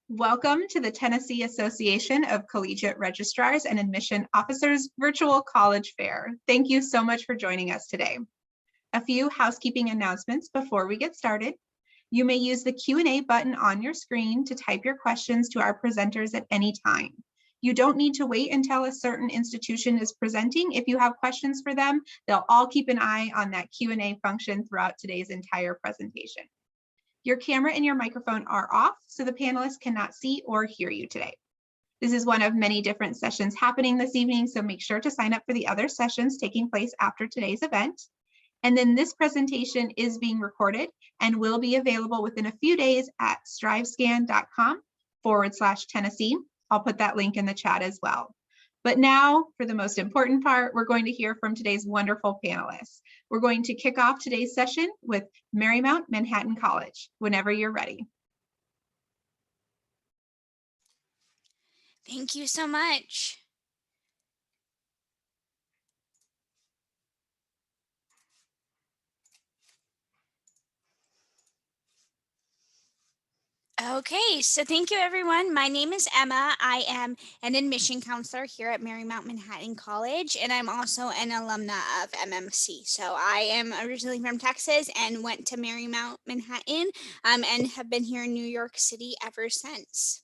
Welcome to the Tennessee Association of Collegiate Registrars and Admission Officers Virtual College Fair. Thank you so much for joining us today. A few housekeeping announcements before we get started. You may use the Q&A button on your screen to type your questions to our presenters at any time. You don't need to wait until a certain institution is presenting. If you have questions for them, they'll all keep an eye on that Q&A function throughout today's entire presentation. Your camera and your microphone are off, so the panelists cannot see or hear you today. This is one of many different sessions happening this evening, so make sure to sign up for the other sessions taking place after today's event. And then this presentation is being recorded and will be available within a few days at strivescan.com/Tennessee. I'll put that link in the chat as well. But now, for the most important part, we're going to hear from today's wonderful panelists. We're going to kick off today's session with Marymount Manhattan College, whenever you're ready. Thank you so much. Okay, so thank you everyone. My name is Emma. I am an admission counselor here at Marymount Manhattan College, and I'm also an alumna of MMC. So I am originally from Texas and went to Marymount Manhattan and have been here in New York City ever since.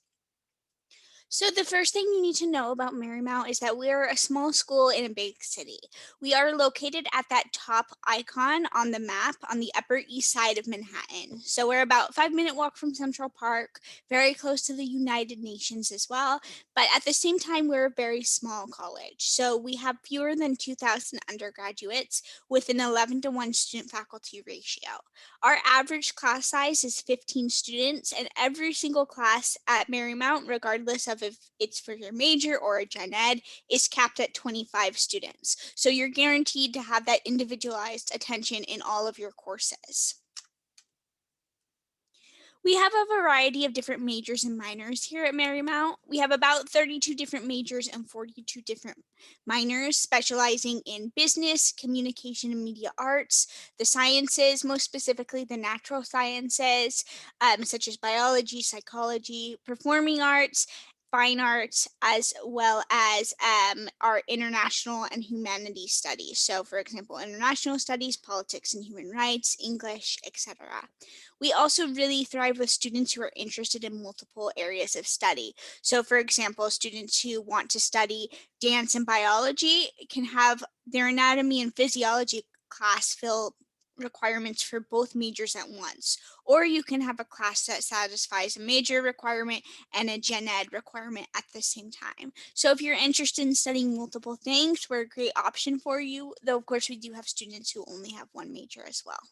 So the first thing you need to know about Marymount is that we're a small school in a big city. We are located at that top icon on the map on the Upper East Side of Manhattan. So we're about a 5-minute walk from Central Park, very close to the United Nations as well. But at the same time, we're a very small college. So we have fewer than 2,000 undergraduates with an 11-to-1 student faculty ratio. Our average class size is 15 students, and every single class at Marymount, regardless of if it's for your major or a gen ed, is capped at 25 students. So you're guaranteed to have that individualized attention in all of your courses. We have a variety of different majors and minors here at Marymount. We have about 32 different majors and 42 different minors, specializing in business, communication and media arts, the sciences, most specifically the natural sciences, such as biology, psychology, performing arts, fine arts, as well as our international and humanities studies. So for example, international studies, politics and human rights, English, etc. We also really thrive with students who are interested in multiple areas of study. So for example, students who want to study dance and biology can have their anatomy and physiology class fill requirements for both majors at once, or you can have a class that satisfies a major requirement and a gen ed requirement at the same time. So if you're interested in studying multiple things, we're a great option for you, though of course we do have students who only have one major as well.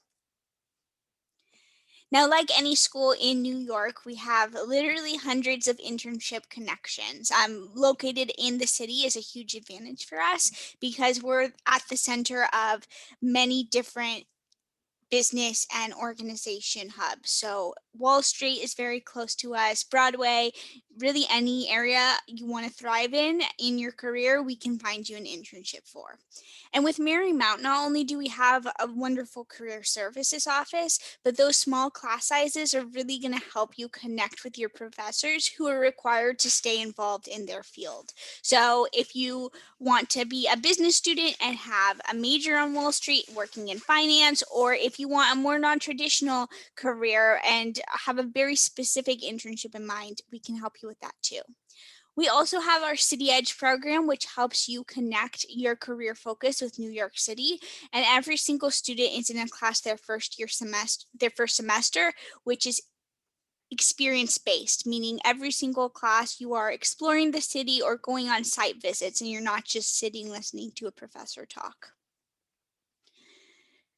Now, like any school in New York, we have literally hundreds of internship connections. Located in the city is a huge advantage for us because we're at the center of many different business and organization hubs. So Wall Street is very close to us, Broadway, really any area you want to thrive in your career, we can find you an internship for. And with Marymount, not only do we have a wonderful career services office, but those small class sizes are really going to help you connect with your professors who are required to stay involved in their field. So if you want to be a business student and have a major on Wall Street working in finance, or if you want a more non-traditional career and have a very specific internship in mind, we can help you with that too. We also have our City Edge program, which helps you connect your career focus with New York City. And every single student is in a class their first semester, which is experience-based, meaning every single class you are exploring the city or going on site visits, and you're not just sitting listening to a professor talk.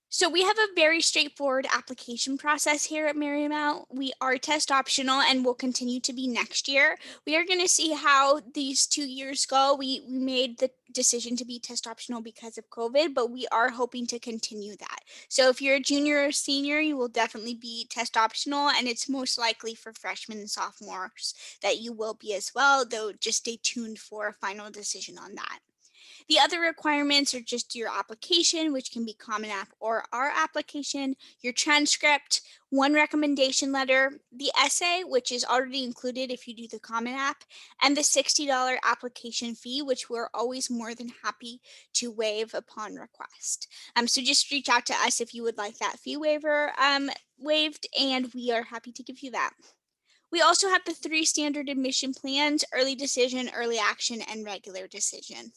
So we have a very straightforward application process here at Marymount. We are test optional and will continue to be next year. We are going to see how these 2 years go. We made the decision to be test optional because of COVID, but we are hoping to continue that. So if you're a junior or senior, you will definitely be test optional, and it's most likely for freshmen and sophomores that you will be as well, though just stay tuned for a final decision on that. The other requirements are just your application, which can be Common App or our application, your transcript, one recommendation letter, the essay, which is already included if you do the Common App, and the $60 application fee, which we're always more than happy to waive upon request. So just reach out to us if you would like that fee waiver waived, and we are happy to give you that. We also have the 3 standard admission plans: early decision, early action, and regular decision.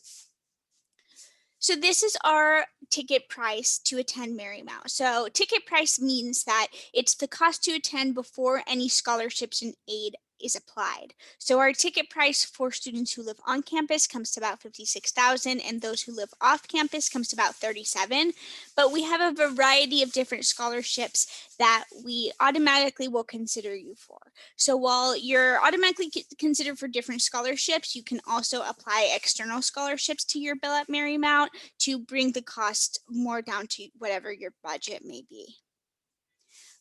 So this is our ticket price to attend Marymount. So ticket price means that it's the cost to attend before any scholarships and aid is applied. So our ticket price for students who live on campus comes to about $56,000, and those who live off campus comes to about $37,000. But we have a variety of different scholarships that we automatically will consider you for. So while you're automatically considered for different scholarships, you can also apply external scholarships to your bill at Marymount to bring the cost more down to whatever your budget may be.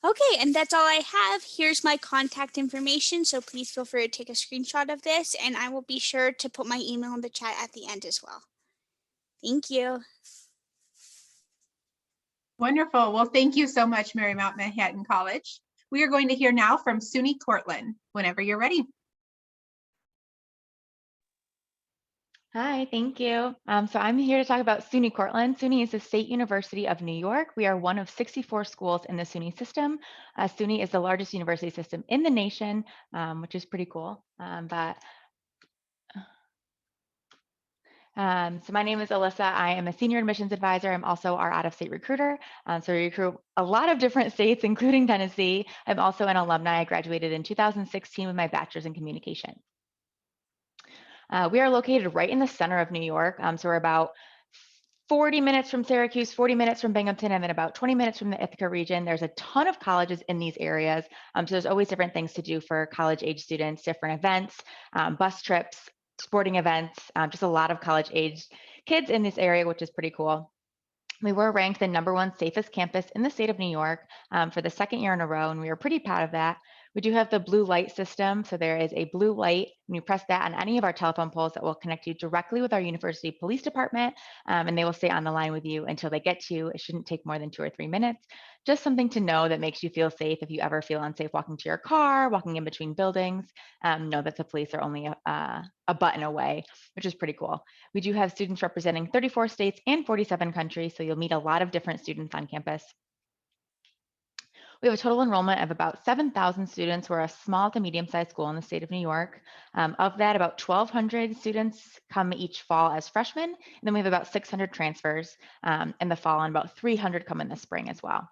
Okay, and that's all I have. Here's my contact information, so please feel free to take a screenshot of this, and I will be sure to put my email in the chat at the end as well. Thank you. Wonderful. Well, thank you so much, Marymount Manhattan College. We are going to hear now from SUNY Cortland, whenever you're ready. Hi, thank you. So I'm here to talk about SUNY Cortland. SUNY is the State University of New York. We are one of 64 schools in the SUNY system. SUNY is the largest university system in the nation, which is pretty cool. So my name is Alyssa. I am a senior admissions advisor. I'm also our out-of-state recruiter. So we recruit a lot of different states, including Tennessee. I'm also an alumni. I graduated in 2016 with my bachelor's in communication. We are located right in the center of New York. So we're about 40 minutes from Syracuse, 40 minutes from Binghamton, and then about 20 minutes from the Ithaca region. There's a ton of colleges in these areas. So there's always different things to do for college age students, different events, bus trips, sporting events, just a lot of college age kids in this area, which is pretty cool. We were ranked the #1 safest campus in the state of New York for the 2nd year in a row, and we were pretty proud of that. We do have the blue light system. So there is a blue light when you press that on any of our telephone poles that will connect you directly with our university police department, and they will stay on the line with you until they get to you. It shouldn't take more than 2 or 3 minutes. Just something to know that makes you feel safe if you ever feel unsafe walking to your car, walking in between buildings. Know that the police are only a button away, which is pretty cool. We do have students representing 34 states and 47 countries, so you'll meet a lot of different students on campus. We have a total enrollment of about 7,000 students. We're a small to medium-sized school in the state of New York. Of that, about 1,200 students come each fall as freshmen, and then we have about 600 transfers in the fall, and about 300 come in the spring as well.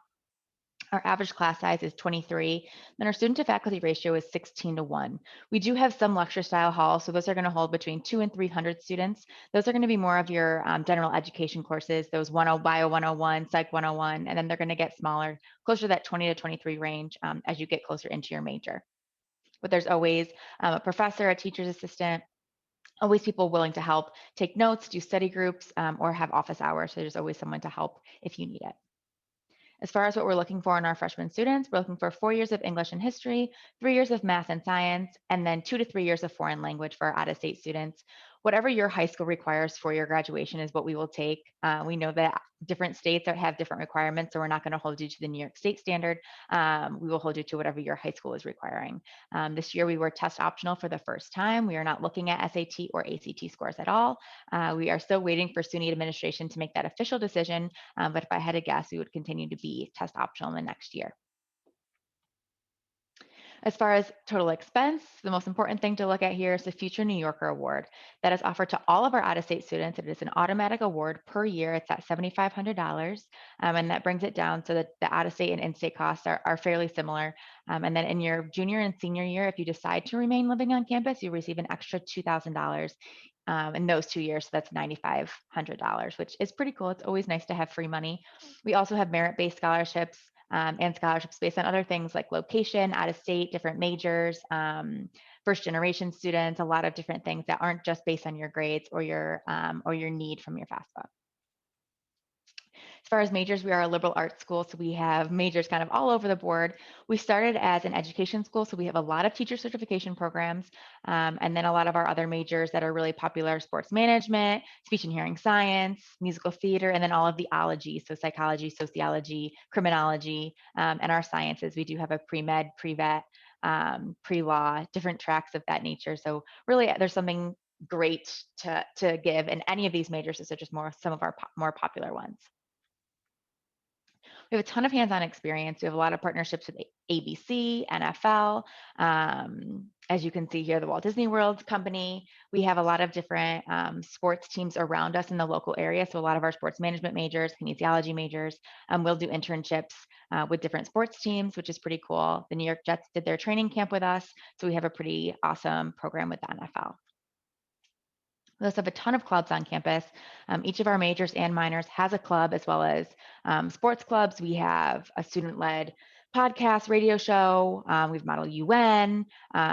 Our average class size is 23, then our student to faculty ratio is 16:1. We do have some lecture style halls, so those are going to hold between 200 and 300 students. Those are going to be more of your general education courses, those Bio 101, Psych 101, and then they're going to get smaller, closer to that 20 to 23 range as you get closer into your major. But there's always a professor, a teacher's assistant, always people willing to help take notes, do study groups, or have office hours. So there's always someone to help if you need it. As far as what we're looking for in our freshman students, we're looking for 4 years of English and history, 3 years of math and science, and then 2 to 3 years of foreign language for our out-of-state students. Whatever your high school requires for your graduation is what we will take. We know that different states have different requirements, so we're not going to hold you to the New York State standard. We will hold you to whatever your high school is requiring. This year, we were test optional for the first time. We are not looking at SAT or ACT scores at all. We are still waiting for SUNY administration to make that official decision, but if I had to guess, we would continue to be test optional in the next year. As far as total expense, the most important thing to look at here is the Future New Yorker Award that is offered to all of our out-of-state students. It is an automatic award per year. It's at $7,500, and that brings it down so that the out-of-state and in-state costs are fairly similar. And then in your junior and senior year, if you decide to remain living on campus, you receive an extra $2,000 in those 2 years. So that's $9,500, which is pretty cool. It's always nice to have free money. We also have merit-based scholarships and scholarships based on other things like location, out of state, different majors, first generation students, a lot of different things that aren't just based on your grades or your need from your FAFSA. As far as majors, we are a liberal arts school, so we have majors kind of all over the board. We started as an education school, so we have a lot of teacher certification programs, and then a lot of our other majors that are really popular: sports management, speech and hearing science, musical theater, and then all of the ologies, so psychology, sociology, criminology, and our sciences. We do have a pre-med, pre-vet, pre-law, different tracks of that nature. So really, there's something great to give in any of these majors. These are just some of our more popular ones. We have a ton of hands-on experience. We have a lot of partnerships with ABC, NFL. As you can see here, the Walt Disney World Company. We have a lot of different sports teams around us in the local area. So a lot of our sports management majors, kinesiology majors, will do internships with different sports teams, which is pretty cool. The New York Jets did their training camp with us. So we have a pretty awesome program with the NFL. We also have a ton of clubs on campus. Each of our majors and minors has a club, as well as sports clubs. We have a student-led podcast, radio show. We've Model UN.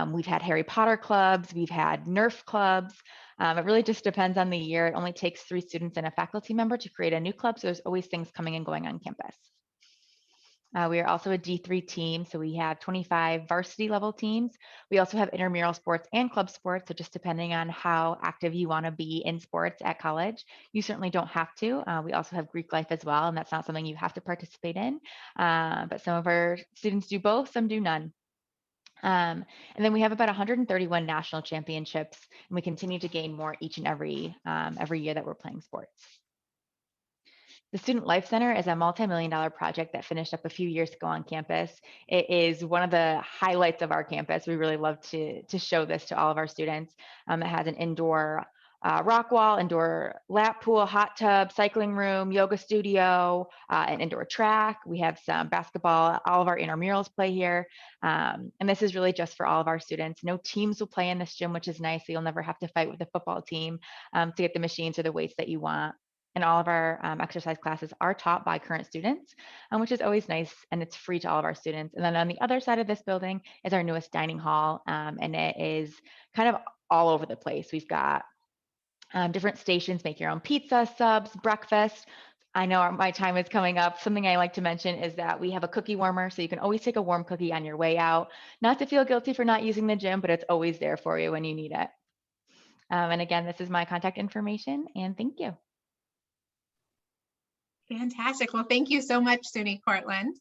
We've had Harry Potter clubs. We've had Nerf clubs. It really just depends on the year. It only takes 3 students and a faculty member to create a new club. So there's always things coming and going on campus. We are also a D3 team, so we have 25 varsity level teams. We also have intramural sports and club sports, so just depending on how active you want to be in sports at college, you certainly don't have to. We also have Greek life as well, and that's not something you have to participate in, but some of our students do both, some do none. And then we have about 131 national championships, and we continue to gain more each and every year that we're playing sports. The Student Life Center is a multi-million-dollar project that finished up a few years ago on campus. It is one of the highlights of our campus. We really love to show this to all of our students. It has an indoor rock wall, indoor lap pool, hot tub, cycling room, yoga studio, an indoor track. We have some basketball. All of our intramurals play here. And this is really just for all of our students. No teams will play in this gym, which is nice. So you'll never have to fight with the football team to get the machines or the weights that you want. And all of our exercise classes are taught by current students, which is always nice, and it's free to all of our students. And then on the other side of this building is our newest dining hall, and it is kind of all over the place. We've got different stations, make your own pizza, subs, breakfast. I know my time is coming up. Something I like to mention is that we have a cookie warmer, so you can always take a warm cookie on your way out. Not to feel guilty for not using the gym, but it's always there for you when you need it. And again, this is my contact information, and thank you. Fantastic. Well, thank you so much, SUNY Cortland.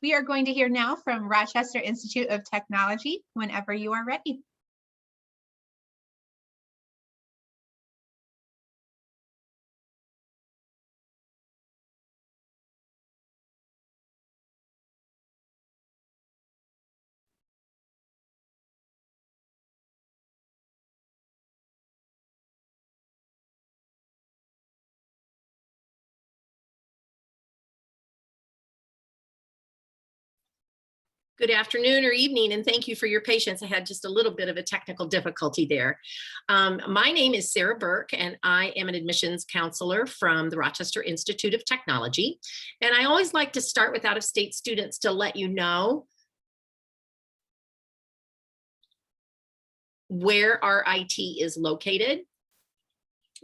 We are going to hear now from Rochester Institute of Technology whenever you are ready. Good afternoon or evening, and thank you for your patience. I had just a little bit of a technical difficulty there. My name is Sarah Burke, and I am an admissions counselor from the Rochester Institute of Technology. And I always like to start with out-of-state students to let you know where our IT is located,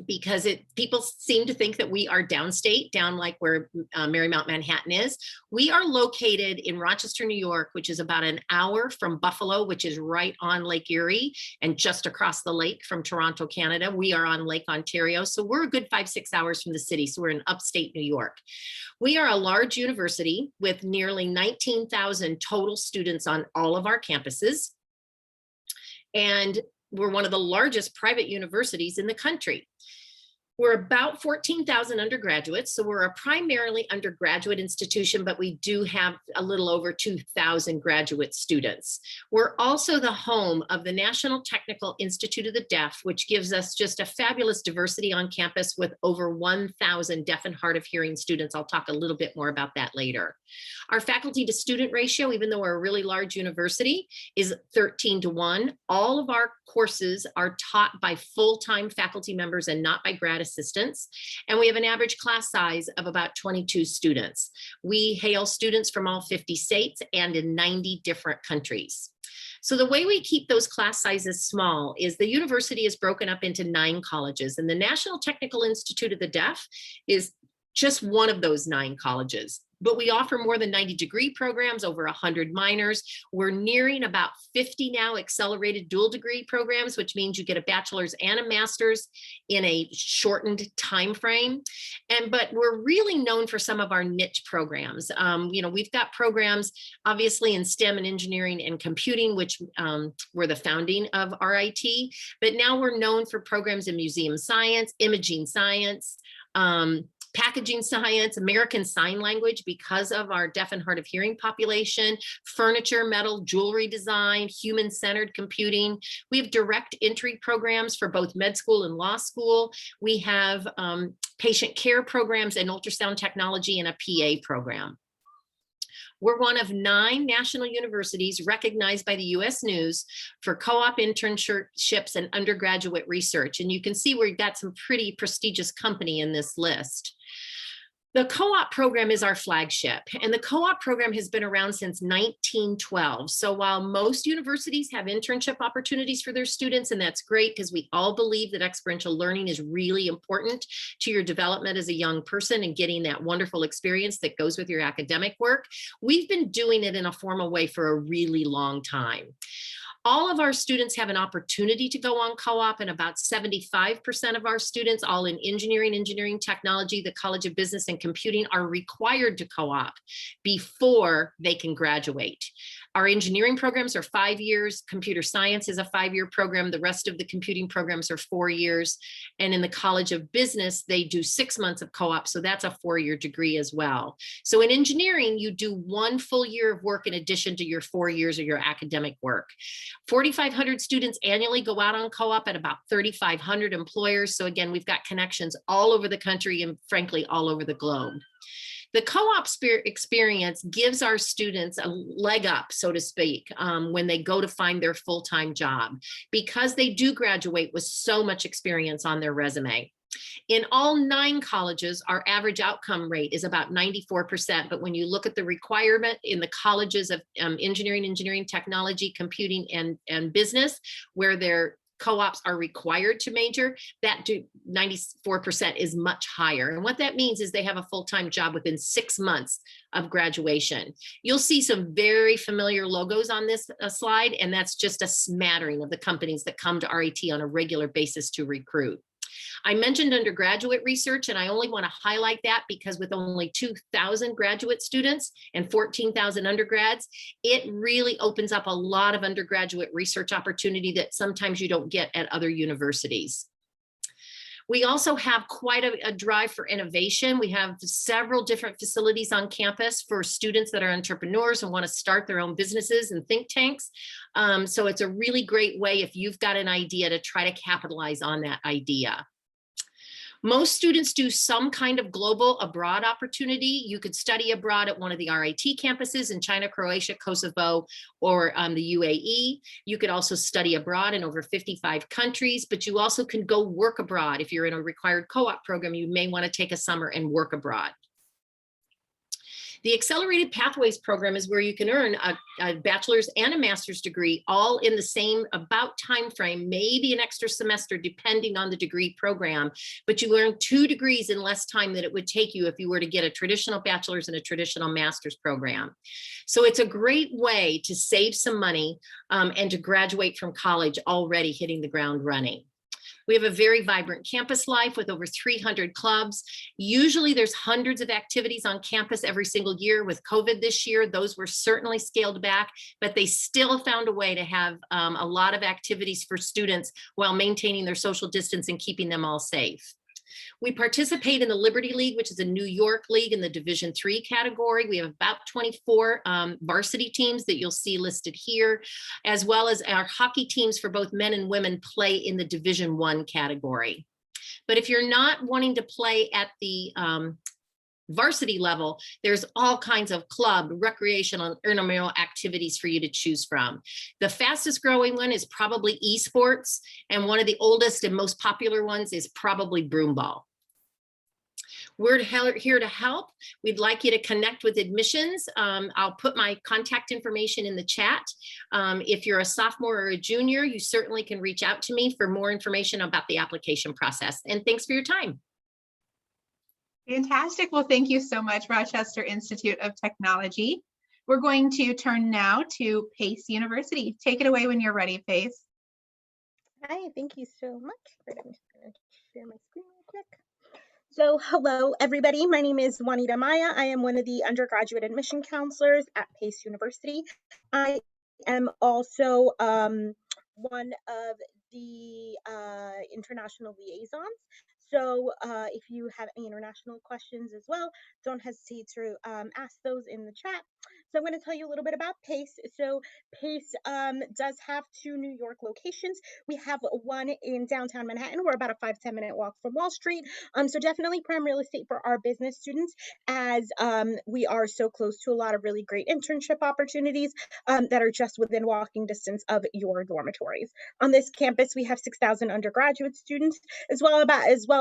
because people seem to think that we are downstate, down like where Marymount, Manhattan is. We are located in Rochester, New York, which is about an hour from Buffalo, which is right on Lake Erie, and just across the lake from Toronto, Canada. We are on Lake Ontario, so we're a good 5-6 hours from the city, so we're in upstate New York. We are a large university with nearly 19,000 total students on all of our campuses, and we're one of the largest private universities in the country. We're about 14,000 undergraduates, so we're a primarily undergraduate institution, but we do have a little over 2,000 graduate students. We're also the home of the National Technical Institute of the Deaf, which gives us just a fabulous diversity on campus with over 1,000 deaf and hard of hearing students. I'll talk a little bit more about that later. Our faculty to student ratio, even though we're a really large university, is 13:1. All of our courses are taught by full-time faculty members and not by grad assistants. And we have an average class size of about 22 students. We hail students from all 50 states and in 90 different countries. So the way we keep those class sizes small is the university is broken up into 9 colleges, and the National Technical Institute of the Deaf is just one of those 9 colleges. But we offer more than 90 degree programs, over 100 minors. We're nearing about 50 now accelerated dual degree programs, which means you get a bachelor's and a master's in a shortened time frame. But we're really known for some of our niche programs. We've got programs obviously in STEM and engineering and computing, which were the founding of RIT. But now we're known for programs in museum science, imaging science, packaging science, American Sign Language because of our deaf and hard of hearing population, furniture, metal, jewelry design, human-centered computing. We have direct entry programs for both med school and law school. We have patient care programs and ultrasound technology and a PA program. We're one of 9 national universities recognized by the US News for co-op internships and undergraduate research. And you can see we've got some pretty prestigious company in this list. The co-op program is our flagship, and the co-op program has been around since 1912. So while most universities have internship opportunities for their students, and that's great because we all believe that experiential learning is really important to your development as a young person and getting that wonderful experience that goes with your academic work, we've been doing it in a formal way for a really long time. All of our students have an opportunity to go on co-op, and about 75% of our students, all in engineering technology, the College of Business and Computing, are required to co-op before they can graduate. Our engineering programs are 5 years. Computer science is a 5-year program. The rest of the computing programs are 4 years. And in the College of Business, they do 6 months of co-op. So that's a 4-year degree as well. So in engineering, you do 1 full year of work in addition to your 4 years of your academic work. 4,500 students annually go out on co-op at about 3,500 employers. So again, we've got connections all over the country and frankly, all over the globe. The co-op experience gives our students a leg up, so to speak, when they go to find their full-time job, because they do graduate with so much experience on their resume. In all 9 colleges, our average outcome rate is about 94%. But when you look at the requirement in the colleges of engineering, technology, computing, and business, where their co-ops are required to major, that 94% is much higher. And what that means is they have a full-time job within 6 months of graduation. You'll see some very familiar logos on this slide, and that's just a smattering of the companies that come to RIT on a regular basis to recruit. I mentioned undergraduate research, and I only want to highlight that because with only 2,000 graduate students and 14,000 undergrads, it really opens up a lot of undergraduate research opportunity that sometimes you don't get at other universities. We also have quite a drive for innovation. We have several different facilities on campus for students that are entrepreneurs and want to start their own businesses and think tanks. So it's a really great way if you've got an idea to try to capitalize on that idea. Most students do some kind of global abroad opportunity. You could study abroad at one of the RIT campuses in China, Croatia, Kosovo, or the UAE. You could also study abroad in over 55 countries, but you also can go work abroad. If you're in a required co-op program, you may want to take a summer and work abroad. The Accelerated Pathways program is where you can earn a bachelor's and a master's degree all in the same about time frame, maybe an extra semester depending on the degree program, but you earn 2 degrees in less time than it would take you if you were to get a traditional bachelor's and a traditional master's program. So it's a great way to save some money and to graduate from college already hitting the ground running. We have a very vibrant campus life with over 300 clubs. Usually there's hundreds of activities on campus every single year. With COVID this year, those were certainly scaled back, but they still found a way to have a lot of activities for students while maintaining their social distance and keeping them all safe. We participate in the Liberty League, which is a New York league in the Division III category. We have about 24 varsity teams that you'll see listed here, as well as our hockey teams for both men and women play in the Division I category. But if you're not wanting to play at the varsity level, there's all kinds of club, recreational, and intramural activities for you to choose from. The fastest growing one is probably esports, and one of the oldest and most popular ones is probably broomball. We're here to help. We'd like you to connect with admissions. I'll put my contact information in the chat. If you're a sophomore or a junior, you certainly can reach out to me for more information about the application process. And thanks for your time. Fantastic. Well, thank you so much, Rochester Institute of Technology. We're going to turn now to Pace University. Take it away when you're ready, Pace. Hi, thank you so much. Right, I'm just going to share my screen real quick. So hello, everybody. My name is Juanita Maya. I am one of the undergraduate admission counselors at Pace University. I am also one of the international liaisons. So if you have any international questions as well, don't hesitate to ask those in the chat. So I'm going to tell you a little bit about Pace. So Pace does have 2 New York locations. We have one in downtown Manhattan. We're about a 5-10 minute walk from Wall Street. So definitely prime real estate for our business students, as we are so close to a lot of really great internship opportunities that are just within walking distance of your dormitories. On this campus, we have 6,000 undergraduate students, as well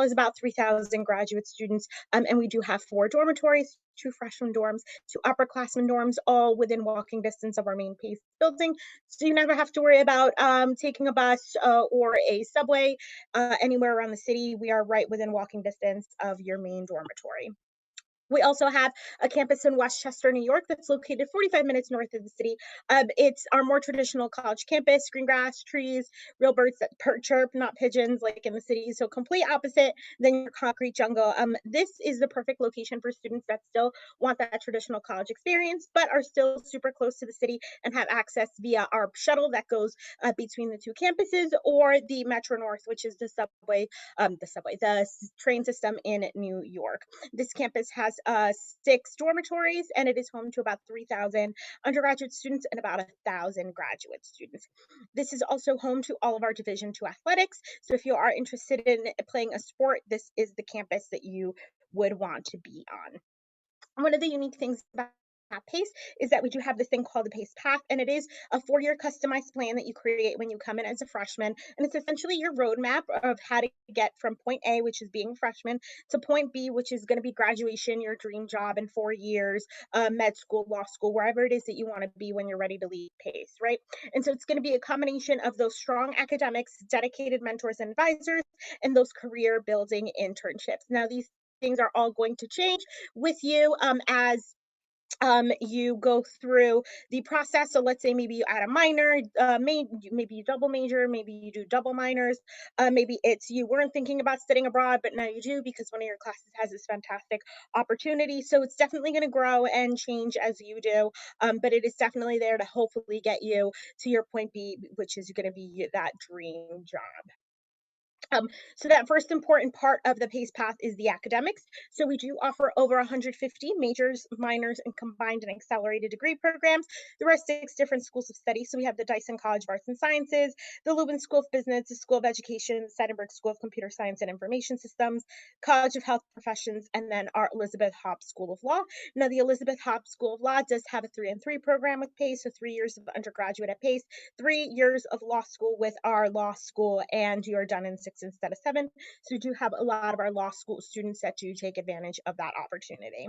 as about 3,000 graduate students, and we do have 4 dormitories, 2 freshman dorms, 2 upperclassmen dorms, all within walking distance of our main Pace building. So you never have to worry about taking a bus or a subway anywhere around the city. We are right within walking distance of your main dormitory. We also have a campus in Rochester, New York, that's located 45 minutes north of the city. It's our more traditional college campus, green grass, trees, real birds that chirp, not pigeons like in the city. So complete opposite than your concrete jungle. This is the perfect location for students that still want that traditional college experience, but are still super close to the city and have access via our shuttle that goes between the 2 campuses, or the Metro North, which is the train system in New York. This campus has 6 dormitories, and it is home to about 3,000 undergraduate students and about 1,000 graduate students. This is also home to all of our Division II athletics. So if you are interested in playing a sport, this is the campus that you would want to be on. One of the unique things about Pace is that we do have this thing called the Pace Path, and it is a 4-year customized plan that you create when you come in as a freshman. And it's essentially your roadmap of how to get from point A, which is being a freshman, to point B, which is going to be graduation, your dream job in 4 years, med school, law school, wherever it is that you want to be when you're ready to leave Pace, right? And so it's going to be a combination of those strong academics, dedicated mentors and advisors, and those career building internships. Now, these things are all going to change with you as you go through the process. So let's say maybe you add a minor, maybe you double major, maybe you do double minors, maybe it's you weren't thinking about studying abroad, but now you do because one of your classes has this fantastic opportunity. So it's definitely going to grow and change as you do, but it is definitely there to hopefully get you to your point B, which is going to be that dream job. So that first important part of the PACE path is the academics. So we do offer over 150 majors, minors, and combined and accelerated degree programs. There are 6 different schools of study. So we have the Dyson College of Arts and Sciences, the Lubin School of Business, the School of Education, the Seidenberg School of Computer Science and Information Systems, College of Health Professions, and then our Elizabeth Hobbs School of Law. Now, the Elizabeth Hobbs School of Law does have a 3-and-3 program with PACE, so 3 years of undergraduate at PACE, 3 years of law school with our law school, and you're done in 6 instead of 7. So we do have a lot of our law school students that do take advantage of that opportunity.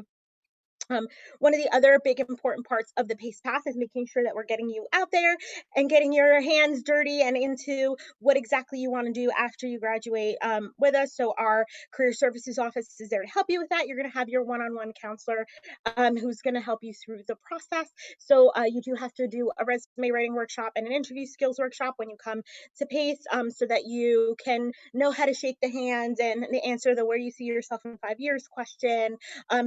One of the other big important parts of the PACE path is making sure that we're getting you out there and getting your hands dirty and into what exactly you want to do after you graduate with us. So our career services office is there to help you with that. You're going to have your one-on-one counselor who's going to help you through the process. So you do have to do a resume writing workshop and an interview skills workshop when you come to PACE, so that you can know how to shake the hand and answer the where do you see yourself in 5 years question,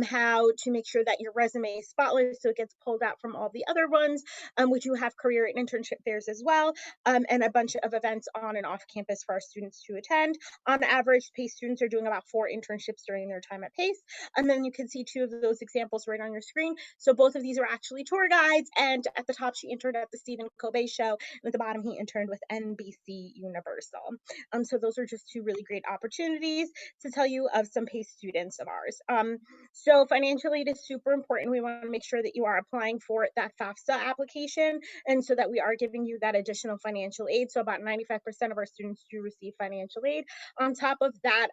how to make sure that your resume is spotless so it gets pulled out from all the other ones. We do have career and internship fairs as well, and a bunch of events on and off campus for our students to attend. On average, PACE students are doing about 4 internships during their time at PACE. And then you can see 2 of those examples right on your screen. So both of these are actually tour guides. And at the top, she interned at the Stephen Kobe show. And at the bottom, he interned with NBC Universal. So those are just 2 really great opportunities to tell you of some PACE students of ours. So financial aid is super super important. We want to make sure that you are applying for that FAFSA application, and so that we are giving you that additional financial aid. So about 95% of our students do receive financial aid. On top of that,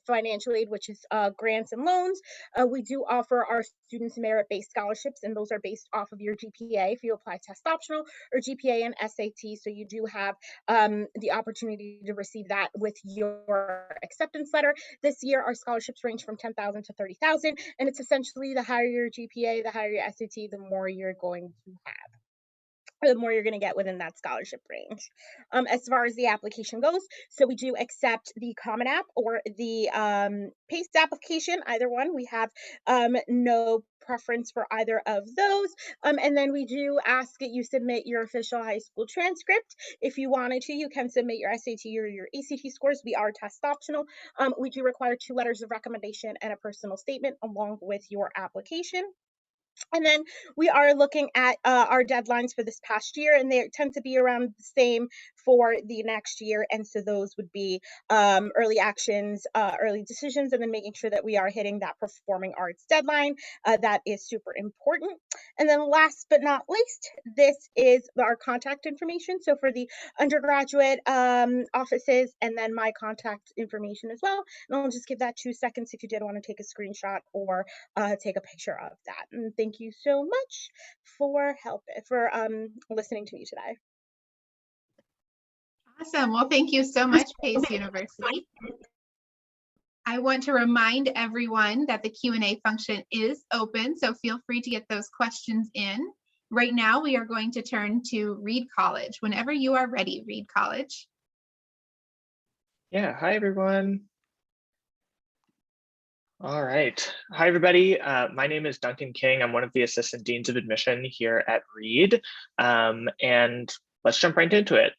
financial aid, which is grants and loans, we do offer our students merit-based scholarships, and those are based off of your GPA if you apply test optional, or GPA and SAT. So you do have the opportunity to receive that with your acceptance letter. This year, our scholarships range from $10,000 to $30,000, and it's essentially the higher your GPA, the higher your SAT, the more you're going to have, or the more you're going to get within that scholarship range. As far as the application goes, so we do accept the Common App or the PACE application, either one. We have no preference for either of those. And then we do ask that you submit your official high school transcript. If you wanted to, you can submit your SAT or your ACT scores. We are test optional. We do require 2 letters of recommendation and a personal statement along with your application. And then we are looking at our deadlines for this past year, and they tend to be around the same for the next year. And so those would be early actions, early decisions, and then making sure that we are hitting that performing arts deadline. That is super important. And then last but not least, this is our contact information. So for the undergraduate offices, and then my contact information as well. And I'll just give that 2 seconds if you did want to take a screenshot or take a picture of that. And thank you so much for listening to me today. Awesome. Well, thank you so much, Pace University. I want to remind everyone that the Q&A function is open, so feel free to get those questions in. Right now, we are going to turn to Reed College. Whenever you are ready, Reed College. Yeah, hi everyone. All right. Hi, everybody. My name is Duncan King. I'm one of the Assistant Deans of Admission here at Reed. And let's jump right into it.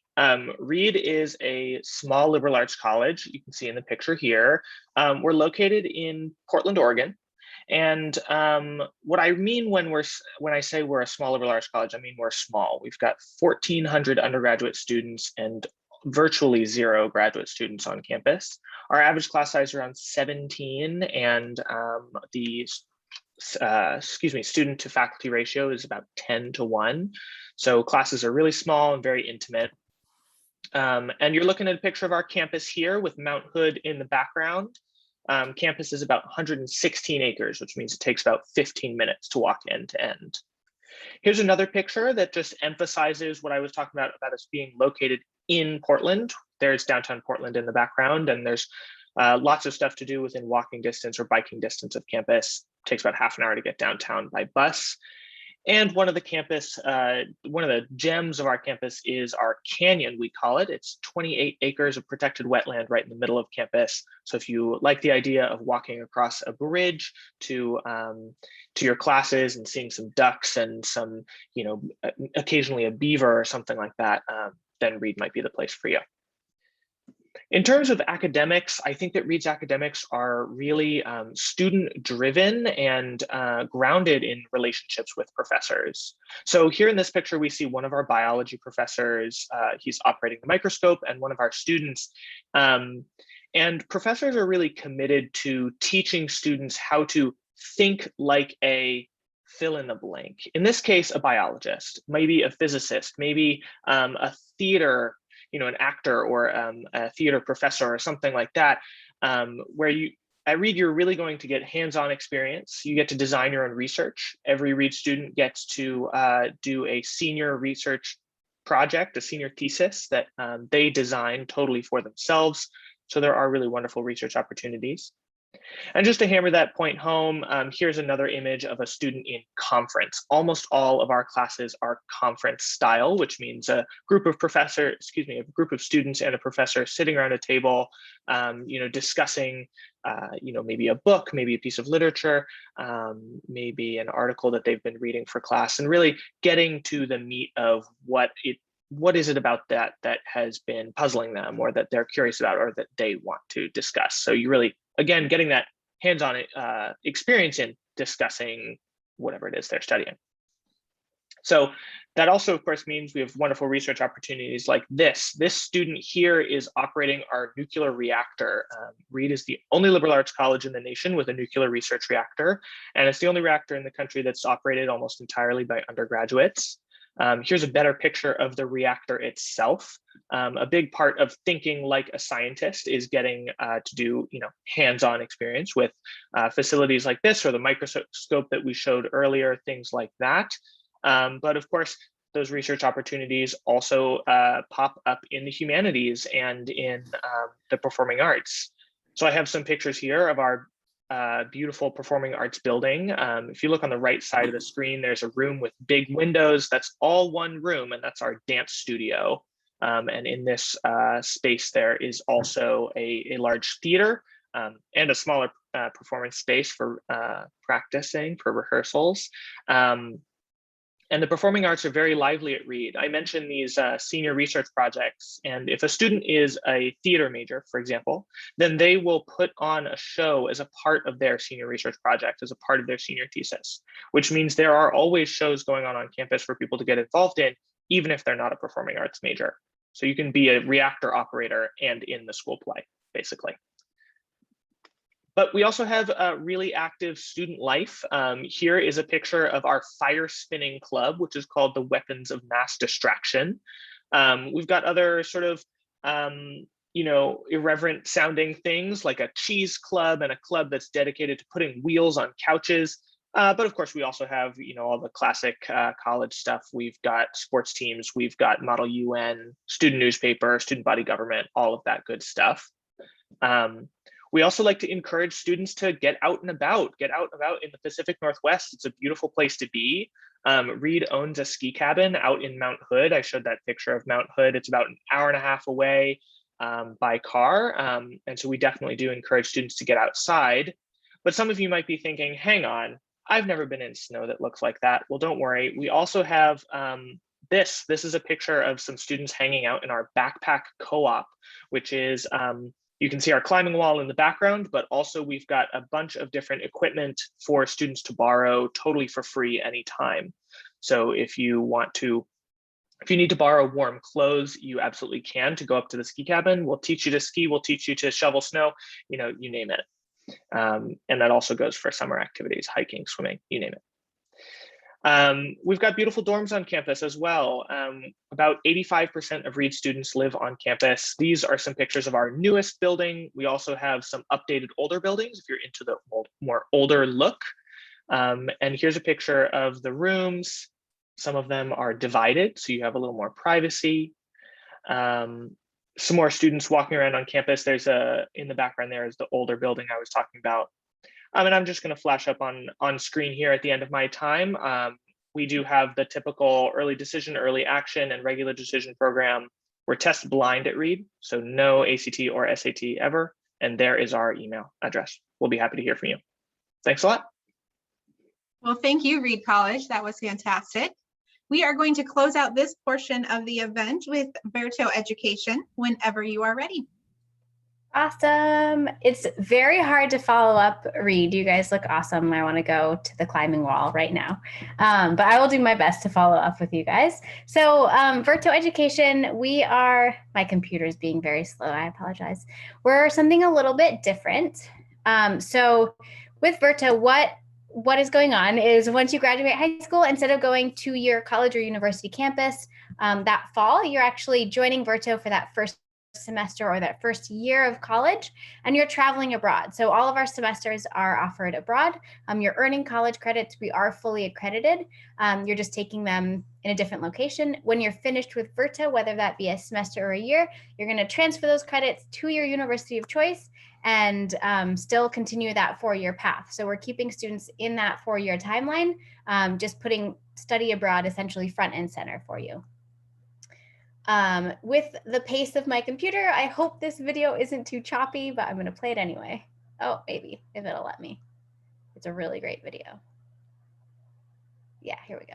Reed is a small liberal arts college. You can see in the picture here. We're located in Portland, Oregon. And what I mean when I say we're a small liberal arts college, I mean we're small. We've got 1,400 undergraduate students and virtually 0 graduate students on campus. Our average class size is around 17, and the student to faculty ratio is about 10:1. So classes are really small and very intimate. And you're looking at a picture of our campus here with Mount Hood in the background. Campus is about 116 acres, which means it takes about 15 minutes to walk end to end. Here's another picture that just emphasizes what I was talking about us being located in Portland. There's downtown Portland in the background, and there's lots of stuff to do within walking distance or biking distance of campus. It takes about half an hour to get downtown by bus. And one of the gems of our campus is our canyon, we call it. It's 28 acres of protected wetland right in the middle of campus. So if you like the idea of walking across a bridge to your classes and seeing some ducks and some, occasionally a beaver or something like that, then Reed might be the place for you. In terms of academics, I think that Reed's academics are really student-driven and grounded in relationships with professors. So here in this picture, we see one of our biology professors. He's operating the microscope, and one of our students. And professors are really committed to teaching students how to think like a fill in the blank. In this case, a biologist, maybe a physicist, maybe a theater, an actor or a theater professor or something like that, where at Reed, you're really going to get hands-on experience. You get to design your own research. Every Reed student gets to do a senior research project, a senior thesis that they design totally for themselves. So there are really wonderful research opportunities. And just to hammer that point home, here's another image of a student in conference. Almost all of our classes are conference style, which means a group of students and a professor sitting around a table, discussing, maybe a book, maybe a piece of literature, maybe an article that they've been reading for class, and really getting to the meat of what is it about that has been puzzling them, or that they're curious about, or that they want to discuss. So you really, again, getting that hands-on experience in discussing whatever it is they're studying. So that also, of course, means we have wonderful research opportunities like this. This student here is operating our nuclear reactor. Reed is the only liberal arts college in the nation with a nuclear research reactor, and it's the only reactor in the country that's operated almost entirely by undergraduates. Here's a better picture of the reactor itself. A big part of thinking like a scientist is getting to do, hands-on experience with facilities like this, or the microscope that we showed earlier, things like that. But of course, those research opportunities also pop up in the humanities and in the performing arts. So I have some pictures here of our beautiful performing arts building. If you look on the right side of the screen, there's a room with big windows. That's all one room, and that's our dance studio. And in this space, there is also a large theater and a smaller performance space for practicing, for rehearsals. And the performing arts are very lively at Reed. I mentioned these senior research projects, and if a student is a theater major, for example, then they will put on a show as a part of their senior research project, as a part of their senior thesis, which means there are always shows going on campus for people to get involved in, even if they're not a performing arts major. So you can be a reactor operator and in the school play, basically. But we also have a really active student life. Here is a picture of our fire spinning club, which is called the Weapons of Mass Distraction. We've got other sort of, irreverent sounding things like a cheese club and a club that's dedicated to putting wheels on couches. But of course, we also have, all the classic college stuff. We've got sports teams, we've got Model UN, student newspaper, student body government, all of that good stuff. We also like to encourage students to get out and about in the Pacific Northwest. It's a beautiful place to be. Reed owns a ski cabin out in Mount Hood. I showed that picture of Mount Hood. It's about an hour and a half away by car. And so we definitely do encourage students to get outside. But some of you might be thinking, hang on, I've never been in snow that looks like that. Well, don't worry. We also have this. This is a picture of some students hanging out in our backpack co-op, which is, you can see our climbing wall in the background, but also we've got a bunch of different equipment for students to borrow totally for free anytime. So if you need to borrow warm clothes, you absolutely can to go up to the ski cabin. We'll teach you to ski, we'll teach you to shovel snow, you name it. And that also goes for summer activities, hiking, swimming, you name it. We've got beautiful dorms on campus as well. About 85% of Reed students live on campus. These are some pictures of our newest building. We also have some updated older buildings if you're into the more older look. And here's a picture of the rooms. Some of them are divided, so you have a little more privacy. Some more students walking around on campus. There's in the background there is the older building I was talking about. And I'm just going to flash up on screen here at the end of my time. We do have the typical early decision, early action, and regular decision program. We're test blind at Reed, so no ACT or SAT ever. And there is our email address. We'll be happy to hear from you. Thanks a lot. Well, thank you, Reed College. That was fantastic. We are going to close out this portion of the event with Verto Education whenever you are ready. Awesome. It's very hard to follow up, Reed. You guys look awesome. I want to go to the climbing wall right now. But I will do my best to follow up with you guys. So Verto Education, my computer is being very slow. I apologize. We're something a little bit different. So with Verto, what is going on is once you graduate high school, instead of going to your college or university campus that fall, you're actually joining Verto for that first semester or that first year of college, and you're traveling abroad. So all of our semesters are offered abroad. You're earning college credits. We are fully accredited. You're just taking them in a different location. When you're finished with Verto, whether that be a semester or a year, you're going to transfer those credits to your university of choice and still continue that 4-year path. So we're keeping students in that 4-year timeline, just putting study abroad essentially front and center for you. With the pace of my computer, I hope this video isn't too choppy, but I'm going to play it anyway. Oh, maybe, if it'll let me. It's a really great video. Yeah, here we go.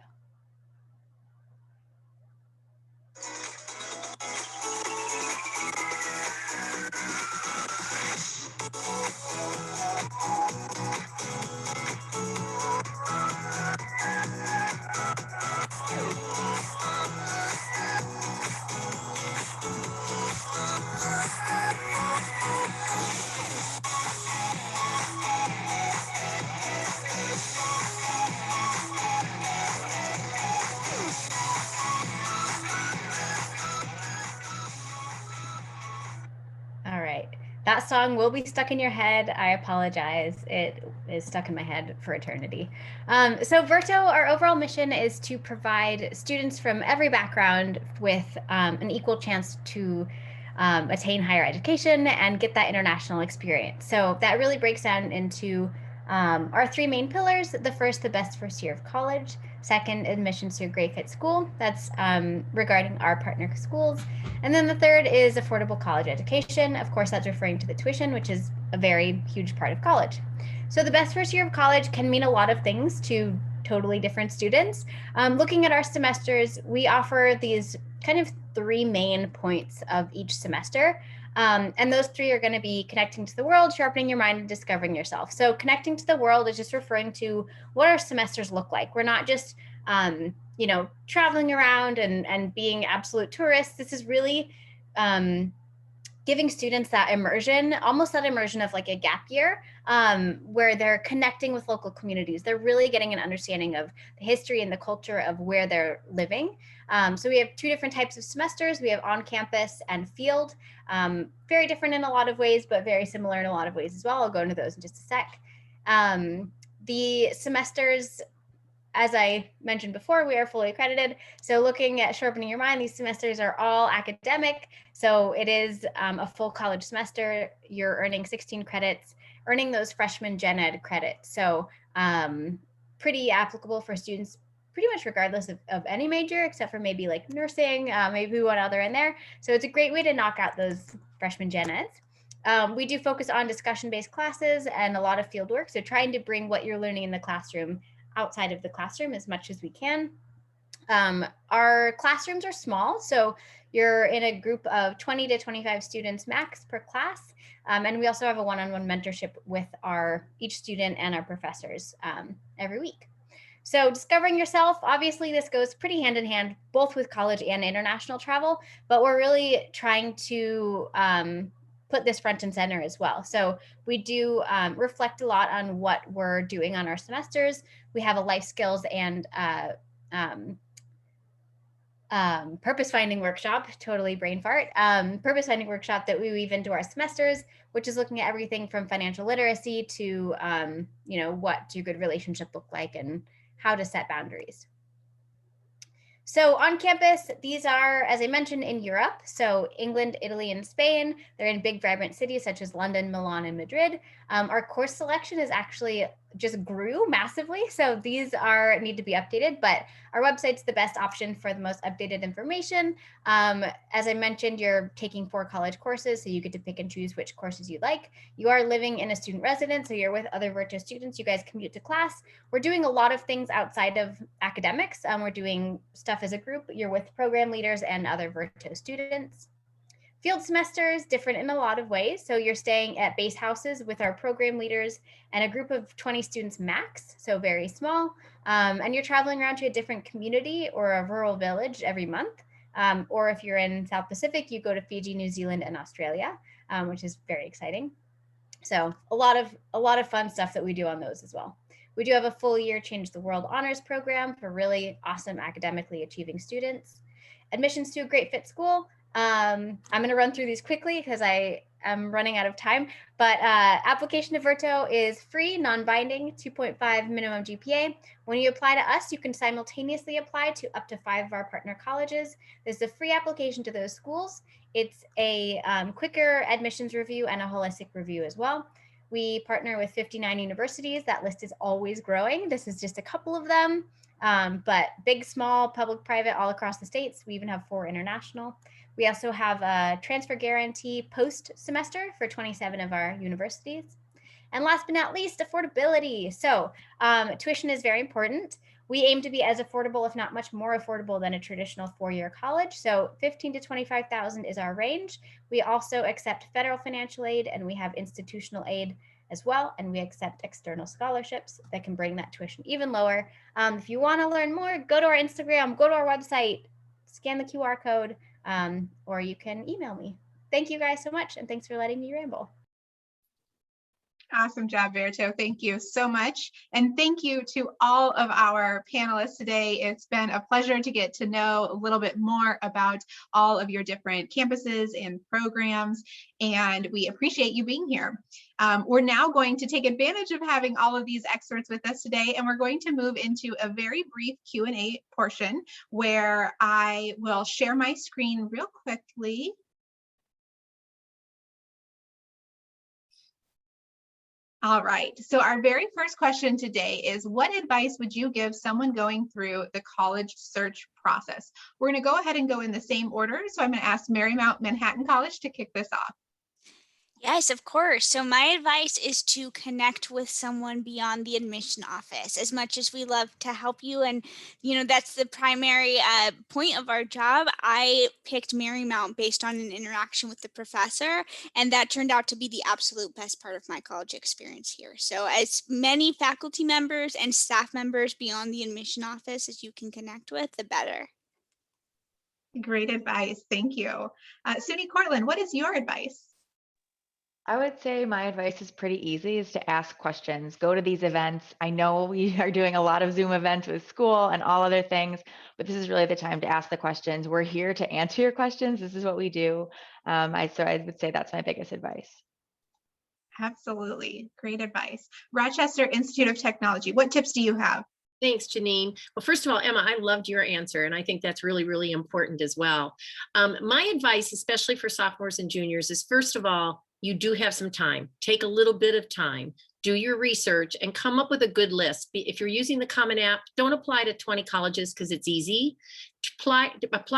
That song will be stuck in your head. I apologize. It is stuck in my head for eternity. So Verto, our overall mission is to provide students from every background with an equal chance to attain higher education and get that international experience. So that really breaks down into our three main pillars. The first, the best first year of college. Second, admissions to a great fit school. That's regarding our partner schools. And then the third is affordable college education. Of course, that's referring to the tuition, which is a very huge part of college. So the best first year of college can mean a lot of things to totally different students. Looking at our semesters, we offer these kind of three main points of each semester. And those three are going to be connecting to the world, sharpening your mind, and discovering yourself. So connecting to the world is just referring to what our semesters look like. We're not just, traveling around and being absolute tourists. This is really giving students that immersion, almost that immersion of like a gap year, where they're connecting with local communities. They're really getting an understanding of the history and the culture of where they're living. So we have two different types of semesters. We have on campus and field, very different in a lot of ways, but very similar in a lot of ways as well. I'll go into those in just a sec. The semesters, as I mentioned before, we are fully accredited. So looking at sharpening your mind, these semesters are all academic. So it is a full college semester. You're earning 16 credits, earning those freshman gen ed credits. So pretty applicable for students pretty much regardless of any major, except for maybe like nursing, maybe one other in there. So it's a great way to knock out those freshman gen eds. We do focus on discussion-based classes and a lot of field work. So trying to bring what you're learning in the classroom outside of the classroom as much as we can. Our classrooms are small, so you're in a group of 20 to 25 students max per class. And we also have a one-on-one mentorship with each student and our professors every week. So discovering yourself, obviously this goes pretty hand in hand, both with college and international travel, but we're really trying to put this front and center as well. So we do reflect a lot on what we're doing on our semesters. We have a life skills and purpose finding workshop, totally brain fart, purpose finding workshop that we weave into our semesters, which is looking at everything from financial literacy to, what do good relationship look like and how to set boundaries. So on campus, these are, as I mentioned, in Europe. So England, Italy, and Spain. They're in big, vibrant cities such as London, Milan, and Madrid. Our course selection is actually just grew massively. So these need to be updated, but our website's the best option for the most updated information. As I mentioned, you're taking 4 college courses, so you get to pick and choose which courses you like. You are living in a student residence, so you're with other Verto students. You guys commute to class. We're doing a lot of things outside of academics. We're doing stuff as a group. You're with program leaders and other Verto students. Field semester is different in a lot of ways. So you're staying at base houses with our program leaders and a group of 20 students max, so very small. And you're traveling around to a different community or a rural village every month. Or if you're in South Pacific, you go to Fiji, New Zealand, and Australia, which is very exciting. So a lot of fun stuff that we do on those as well. We do have a full year Change the World Honors Program for really awesome academically achieving students. Admissions to a great fit school. I'm going to run through these quickly because I am running out of time, but application to Verto is free, non-binding, 2.5 minimum GPA. When you apply to us, you can simultaneously apply to up to 5 of our partner colleges. There's a free application to those schools. It's a quicker admissions review and a holistic review as well. We partner with 59 universities. That list is always growing. This is just a couple of them, but big, small, public, private, all across the states. We even have 4 international. We also have a transfer guarantee post-semester for 27 of our universities. And last but not least, affordability. So tuition is very important. We aim to be as affordable, if not much more affordable than a traditional 4-year college. So 15 to 25,000 is our range. We also accept federal financial aid and we have institutional aid as well. And we accept external scholarships that can bring that tuition even lower. If you want to learn more, go to our Instagram, go to our website, scan the QR code, or you can email me. Thank you guys so much. And thanks for letting me ramble. Awesome job, Verto. Thank you so much. And thank you to all of our panelists today. It's been a pleasure to get to know a little bit more about all of your different campuses and programs, and we appreciate you being here. We're now going to take advantage of having all of these experts with us today, and we're going to move into a very brief Q&A portion where I will share my screen real quickly. All right, so our very first question today is, what advice would you give someone going through the college search process? We're going to go ahead and go in the same order. So I'm going to ask Marymount Manhattan College to kick this off. Yes, of course. So my advice is to connect with someone beyond the admission office. As much as we love to help you, and that's the primary point of our job, I picked Marymount based on an interaction with the professor, and that turned out to be the absolute best part of my college experience here. So as many faculty members and staff members beyond the admission office as you can connect with, the better. Great advice. Thank you. SUNY Cortland, what is your advice? I would say my advice is pretty easy, is to ask questions. Go to these events. I know we are doing a lot of Zoom events with school and all other things, but this is really the time to ask the questions. We're here to answer your questions. This is what we do. So I would say that's my biggest advice. Absolutely. Great advice. Rochester Institute of Technology, what tips do you have? Thanks, Janine. Well, first of all, Emma, I loved your answer, and I think that's really, really important as well. My advice, especially for sophomores and juniors, is first of all, you do have some time. Take a little bit of time, do your research, and come up with a good list. If you're using the Common App, don't apply to 20 colleges because it's easy. Apply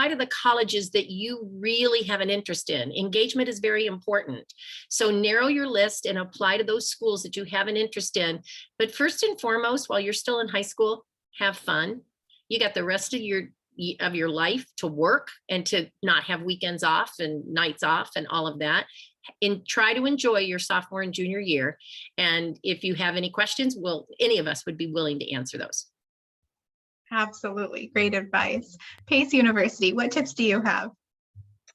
to the colleges that you really have an interest in. Engagement is very important. So narrow your list and apply to those schools that you have an interest in. But first and foremost, while you're still in high school, have fun. You got the rest of your life to work and to not have weekends off and nights off and all of that. And try to enjoy your sophomore and junior year. And if you have any questions, any of us would be willing to answer those. Absolutely. Great advice. Pace University, what tips do you have?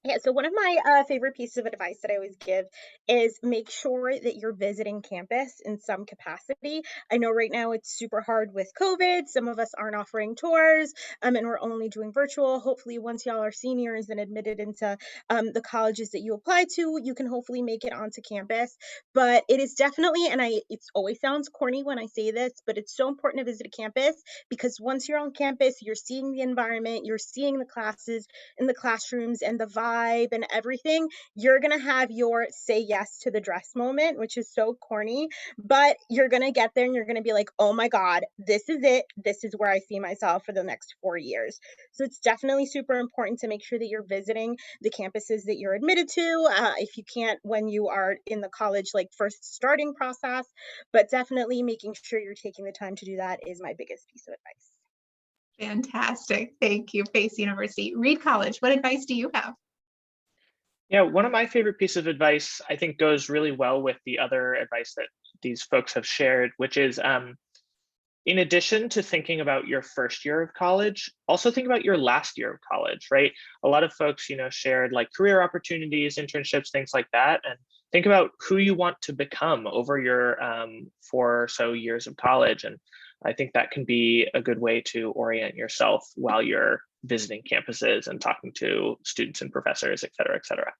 Yeah, so one of my favorite pieces of advice that I always give is make sure that you're visiting campus in some capacity. I know right now it's super hard with COVID. Some of us aren't offering tours, and we're only doing virtual. Hopefully, once y'all are seniors and admitted into the colleges that you apply to, you can hopefully make it onto campus. But it is definitely, and it always sounds corny when I say this, but it's so important to visit a campus, because once you're on campus, you're seeing the environment, you're seeing the classes in the classrooms and the vibe and everything. You're going to have your say yes to the dress moment, which is so corny, but you're going to get there and you're going to be like, oh my God, this is it. This is where I see myself for the next 4 years. So it's definitely super important to make sure that you're visiting the campuses that you're admitted to. If you can't, when you are in the college, like first starting process, but definitely making sure you're taking the time to do that is my biggest piece of advice. Fantastic. Thank you, Pace University. Reed College, what advice do you have? Yeah, one of my favorite pieces of advice, I think, goes really well with the other advice that these folks have shared, which is in addition to thinking about your first year of college, also think about your last year of college, right? A lot of folks, shared like career opportunities, internships, things like that. And think about who you want to become over your 4 or so years of college. And I think that can be a good way to orient yourself while you're visiting campuses and talking to students and professors, et cetera, et cetera.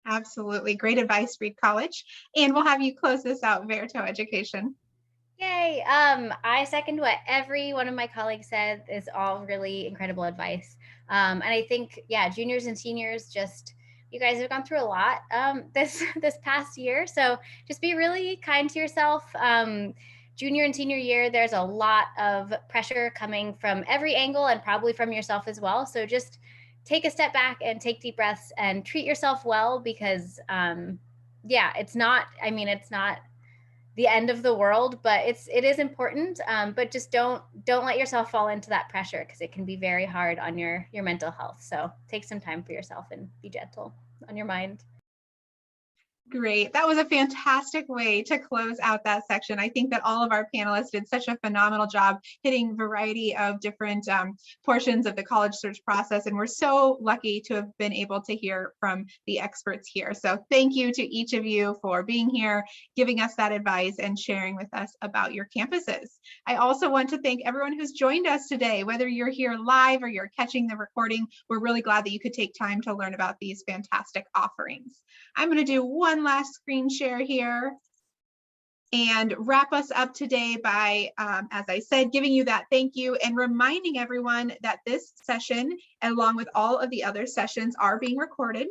Absolutely. Great advice, Reed College. And we'll have you close this out, Verto Education. Yay. I second what every one of my colleagues said. Is all really incredible advice. And I think, yeah, juniors and seniors, you guys have gone through a lot this past year. So just be really kind to yourself. Junior and senior year, there's a lot of pressure coming from every angle and probably from yourself as well. So just take a step back and take deep breaths and treat yourself well, because it's not the end of the world, but it is important. But just don't let yourself fall into that pressure, because it can be very hard on your mental health. So take some time for yourself and be gentle on your mind. Great. That was a fantastic way to close out that section. I think that all of our panelists did such a phenomenal job hitting a variety of different portions of the college search process. And we're so lucky to have been able to hear from the experts here. So thank you to each of you for being here, giving us that advice and sharing with us about your campuses. I also want to thank everyone who's joined us today, whether you're here live or you're catching the recording. We're really glad that you could take time to learn about these fantastic offerings. I'm going to do one last screen share here and wrap us up today by, as I said, giving you that thank you and reminding everyone that this session, along with all of the other sessions, are being recorded.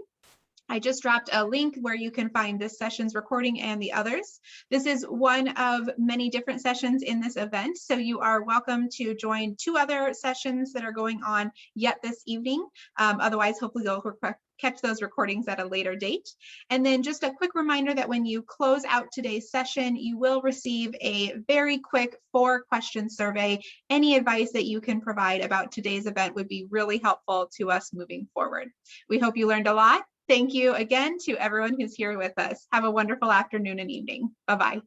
I just dropped a link where you can find this session's recording and the others. This is one of many different sessions in this event, so you are welcome to join 2 other sessions that are going on yet this evening. Otherwise, hopefully you'll catch those recordings at a later date. And then just a quick reminder that when you close out today's session, you will receive a very quick 4-question survey. Any advice that you can provide about today's event would be really helpful to us moving forward. We hope you learned a lot. Thank you again to everyone who's here with us. Have a wonderful afternoon and evening. Bye-bye.